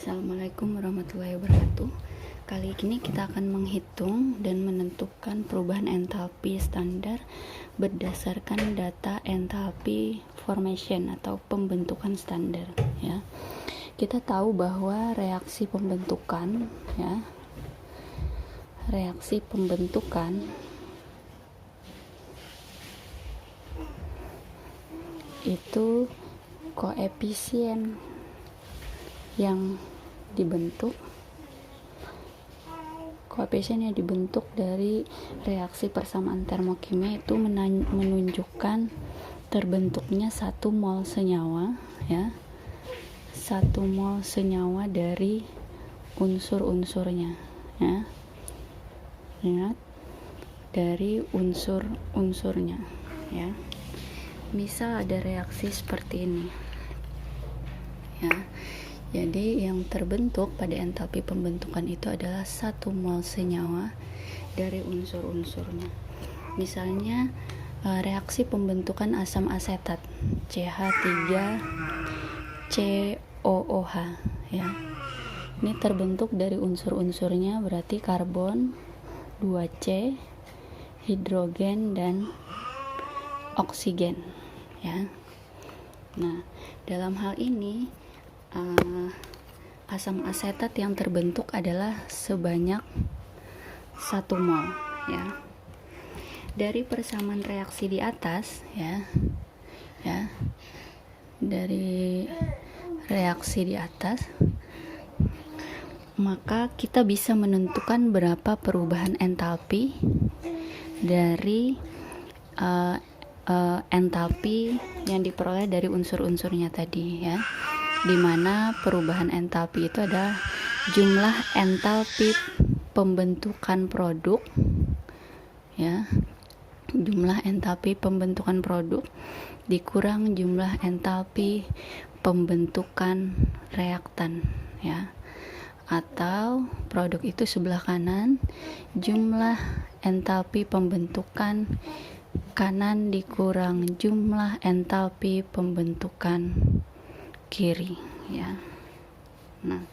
Assalamualaikum warahmatullahi wabarakatuh. Kali ini kita akan menghitung dan menentukan perubahan entalpi standar berdasarkan data enthalpy formation atau pembentukan standar ya. Kita tahu bahwa reaksi pembentukan itu koefisien yang dibentuk dari reaksi persamaan termokimia itu menunjukkan terbentuknya 1 mol senyawa ya, 1 mol senyawa dari unsur-unsurnya ya. Ingat, dari unsur-unsurnya ya. Misal ada reaksi seperti ini ya. Jadi yang terbentuk pada entalpi pembentukan itu adalah 1 mol senyawa dari unsur-unsurnya. Misalnya reaksi pembentukan asam asetat CH3COOH ya. Ini terbentuk dari unsur-unsurnya, berarti karbon 2C, hidrogen dan oksigen ya. Nah, dalam hal ini asam asetat yang terbentuk adalah sebanyak 1 mol ya. Dari persamaan reaksi di atas dari reaksi di atas, maka kita bisa menentukan berapa perubahan entalpi dari entalpi yang diperoleh dari unsur-unsurnya tadi ya. Di mana perubahan entalpi itu adalah jumlah entalpi pembentukan produk ya, jumlah entalpi pembentukan produk dikurang jumlah entalpi pembentukan reaktan ya, atau produk itu sebelah kanan, jumlah entalpi pembentukan kanan dikurang jumlah entalpi pembentukan kiri ya. Nah,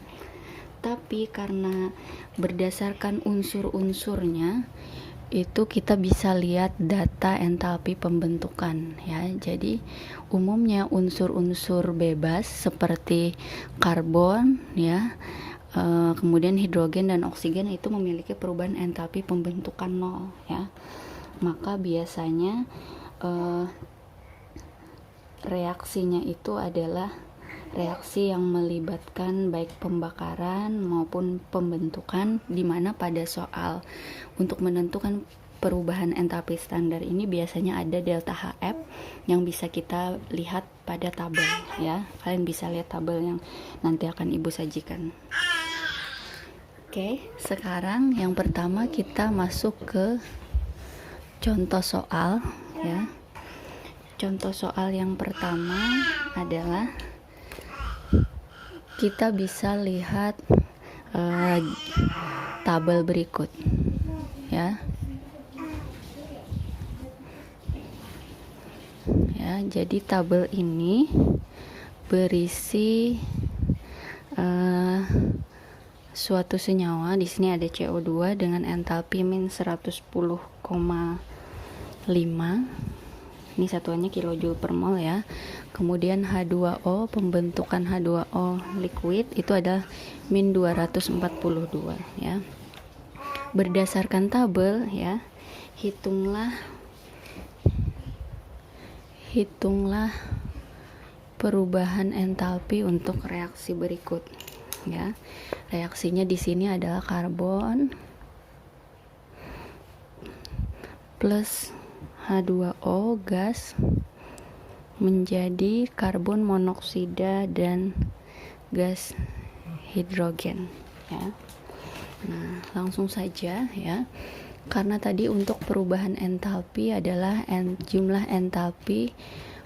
tapi karena berdasarkan unsur-unsurnya itu kita bisa lihat data entalpi pembentukan ya. Jadi umumnya unsur-unsur bebas seperti karbon ya, kemudian hidrogen dan oksigen itu memiliki perubahan entalpi pembentukan 0 ya. Maka biasanya reaksinya itu adalah reaksi yang melibatkan baik pembakaran maupun pembentukan, di mana pada soal untuk menentukan perubahan entalpi standar ini biasanya ada delta HF yang bisa kita lihat pada tabel ya. Kalian bisa lihat tabel yang nanti akan Ibu sajikan. Oke, sekarang yang pertama kita masuk ke contoh soal ya. Contoh soal yang pertama adalah kita bisa lihat tabel berikut ya. Ya, jadi tabel ini berisi suatu senyawa. Di sini ada CO2 dengan entalpi min 110,5. Ini satuannya kilojoule per mol ya. Kemudian H2O, pembentukan H2O liquid itu adalah min 242 ya. Berdasarkan tabel ya, hitunglah perubahan entalpi untuk reaksi berikut ya. Reaksinya di sini adalah karbon plus H2O gas menjadi karbon monoksida dan gas hidrogen ya. Nah, langsung saja ya. Karena tadi untuk perubahan entalpi adalah jumlah entalpi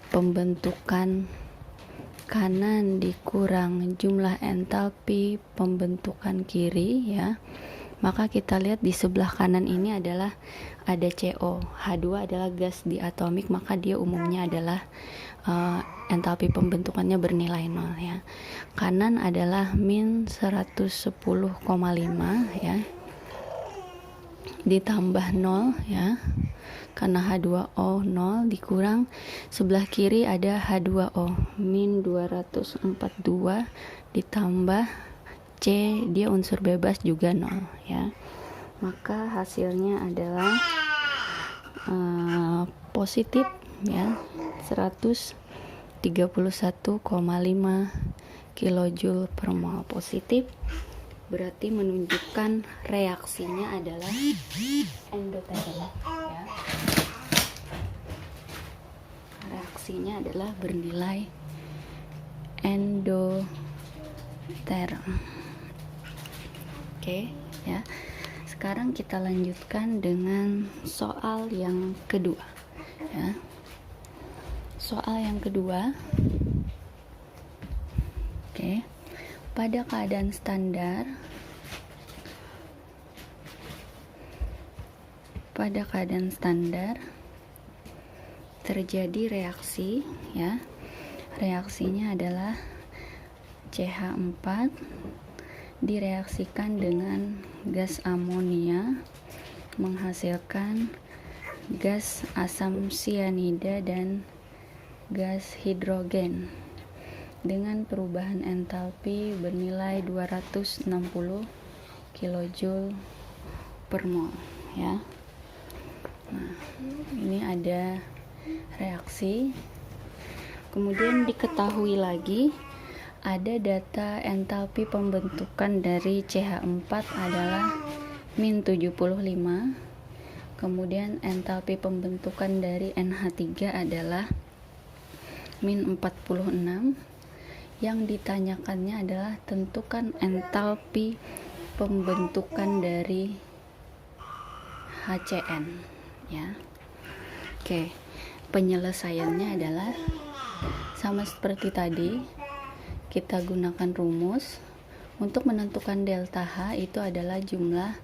pembentukan kanan dikurang jumlah entalpi pembentukan kiri ya. Maka kita lihat di sebelah kanan ini adalah ada CO. H2 adalah gas diatomik, maka dia umumnya adalah entalpi pembentukannya bernilai 0 ya. Kanan adalah min 110,5 ya, ditambah 0 ya, karena H2O 0 dikurang sebelah kiri ada H2O min 242 ditambah C, dia unsur bebas juga 0 ya. Maka hasilnya adalah positif ya, 131,5 kilojoule per mol. Positif berarti menunjukkan reaksinya adalah endoterm ya. Reaksinya adalah bernilai endoterm. Oke ya. Sekarang kita lanjutkan dengan soal yang kedua ya. Soal yang kedua. Oke. Pada keadaan standar terjadi reaksi ya. Reaksinya adalah CH4 direaksikan dengan gas amonia menghasilkan gas asam sianida dan gas hidrogen dengan perubahan entalpi bernilai 260 kilojoule per mol ya. Nah, ini ada reaksi. Kemudian diketahui lagi ada data entalpi pembentukan dari CH4 adalah min 75. Kemudian entalpi pembentukan dari NH3 adalah min 46. Yang ditanyakannya adalah tentukan entalpi pembentukan dari HCN ya. Oke, penyelesaiannya adalah sama seperti tadi. Kita gunakan rumus untuk menentukan delta H, itu adalah jumlah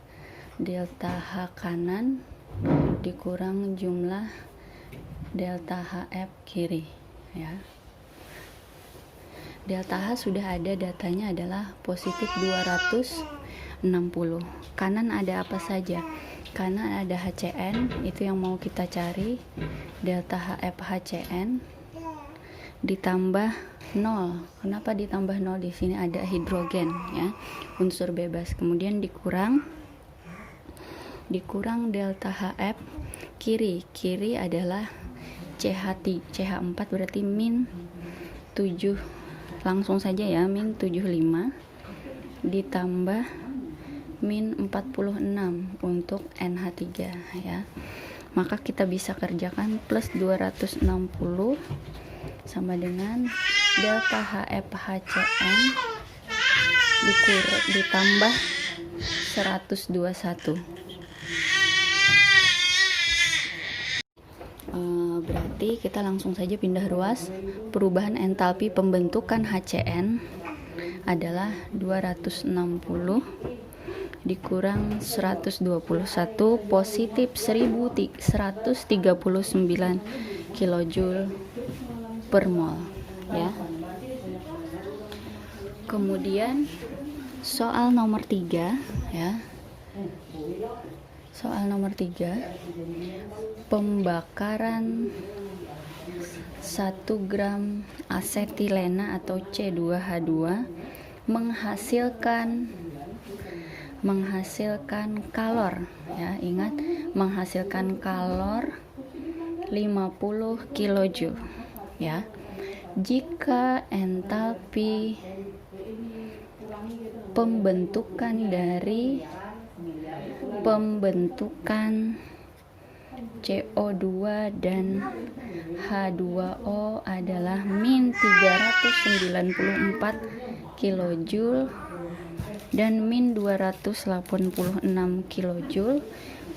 delta H kanan dikurang jumlah delta HF kiri ya. Delta H sudah ada, datanya adalah positif 260. Kanan ada apa saja? Kanan ada HCN, itu yang mau kita cari. Delta HF HCN ditambah 0. Kenapa ditambah 0? Di sini ada hidrogen ya, unsur bebas. Kemudian dikurang delta HF kiri adalah CH4 berarti min 7. Langsung saja ya, min 75 ditambah min 46 untuk NH3 ya. Maka kita bisa kerjakan plus 260 sama dengan delta HF HCN ditambah 121. Berarti kita langsung saja pindah ruas. Perubahan entalpi pembentukan HCN adalah 260 dikurang 121 positif 1139 kilojoule per mol ya. Kemudian soal nomor 3 ya. Soal nomor 3, pembakaran 1 gram asetilena atau C2H2 menghasilkan kalor ya, ingat menghasilkan kalor 50 kilojoule ya. Jika entalpi pembentukan dari CO2 dan H2O adalah min 394 kilojoule dan min 286 kilojoule.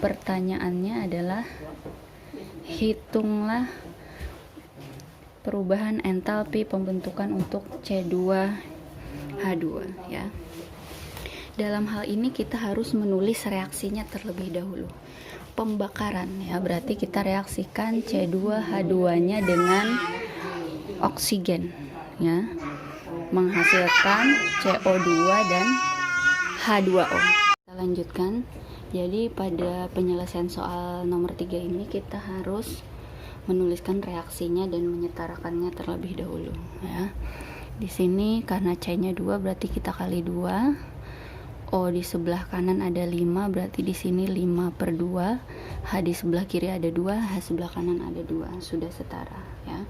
Pertanyaannya adalah hitunglah perubahan entalpi pembentukan untuk C2H2 ya. Dalam hal ini kita harus menulis reaksinya terlebih dahulu. pembakaran ya. Berarti kita reaksikan C2H2-nya dengan oksigen ya, menghasilkan CO2 dan H2O. Kita lanjutkan. Jadi pada penyelesaian soal nomor 3 ini kita harus menuliskan reaksinya dan menyetarakannya terlebih dahulu ya. Di sini karena C-nya 2 berarti kita kali 2. O di sebelah kanan ada 5 berarti di sini 5/2. H di sebelah kiri ada 2, H sebelah kanan ada 2. Sudah setara ya.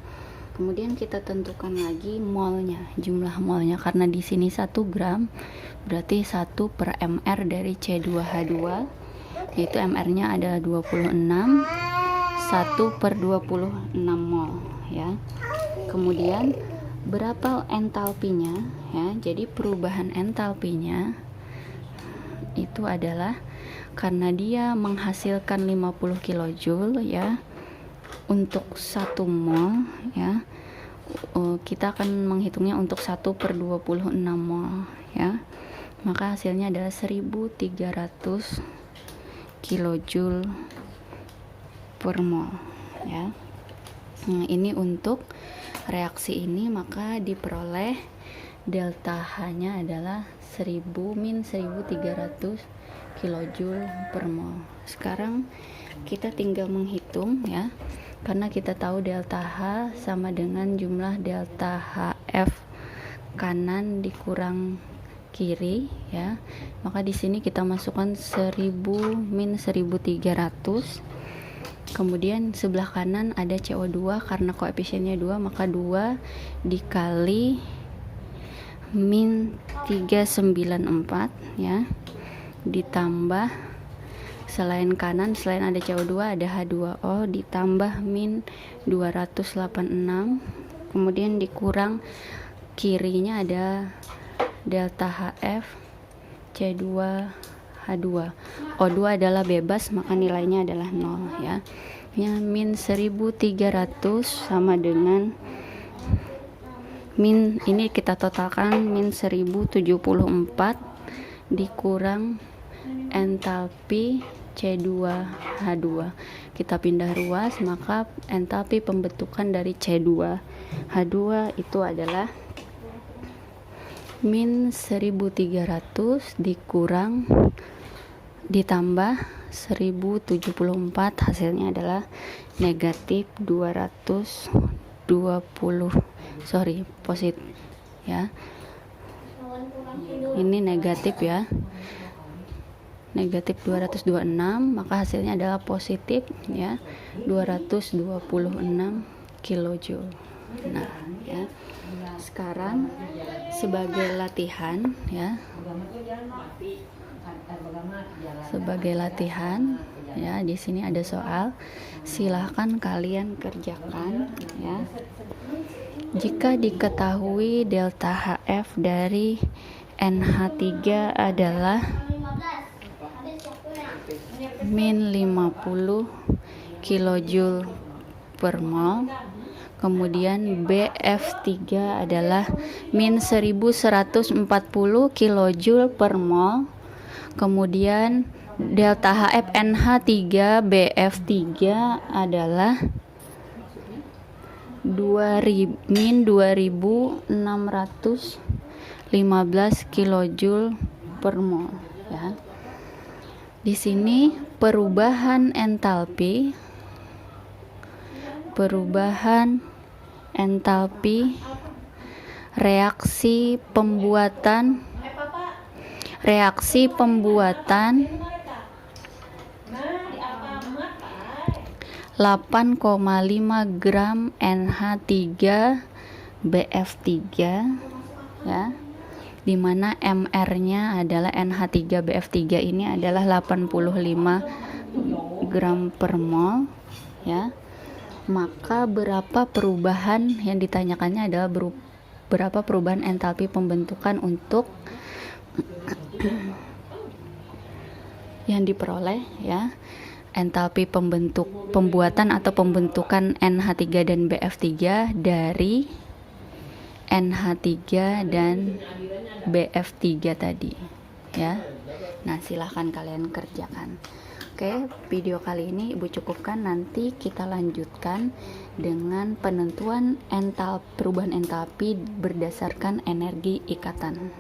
Kemudian kita tentukan lagi molnya, jumlah molnya, karena di sini 1 gram berarti 1/mr dari C2H2, yaitu mr-nya ada 26, 1/26 mol ya. Kemudian berapa entalpinya ya? Jadi perubahan entalpinya itu adalah karena dia menghasilkan 50 kJ ya. Untuk 1 mol ya, kita akan menghitungnya untuk 1/26 mol ya, maka hasilnya adalah 1300 kJ per mol ya. Nah, ini untuk reaksi ini, maka diperoleh delta H-nya adalah 1300 kJ per mol. Sekarang kita tinggal menghitung ya, karena kita tahu delta H sama dengan jumlah delta HF kanan dikurang kiri ya. Maka di sini kita masukkan 1300. Kemudian sebelah kanan ada CO2, karena koefisiennya 2 maka 2 dikali min 394 ya, ditambah selain kanan, selain ada CO2 ada H2O, ditambah min 286, kemudian dikurang kirinya ada delta HF C2H2. O2 adalah bebas maka nilainya adalah 0 ya. Min 1300 sama dengan min, ini kita totalkan, min 1074 dikurang entalpi C2H2. Kita pindah ruas, maka entalpi pembentukan dari C2H2 itu adalah min 1300 dikurang ditambah 1074, hasilnya adalah negatif 220, positif ya. Ini negatif ya, negatif 226, maka hasilnya adalah positif ya, 226 kJ. Nah ya, sekarang sebagai latihan ya, di sini ada soal, silahkan kalian kerjakan ya. Jika diketahui delta HF dari NH3 adalah min 50 kJ per mol, kemudian BF3 adalah min 1140 kJ per mol, kemudian delta HF NH3 BF3 adalah min 2615 kJ per mol ya. Di sini perubahan reaksi pembuatan 8,5 gram NH3 BF3 ya, dimana MR-nya adalah NH3 BF3 ini adalah 85 gram per mol ya. Maka berapa perubahan yang ditanyakannya adalah berapa perubahan entalpi pembentukan untuk yang diperoleh ya, entalpi pembuatan atau pembentukan NH3 dan BF3 dari NH3 dan BF3 tadi ya. Nah, silahkan kalian kerjakan. Oke, video kali ini Ibu cukupkan, nanti kita lanjutkan dengan penentuan perubahan entalpi berdasarkan energi ikatan.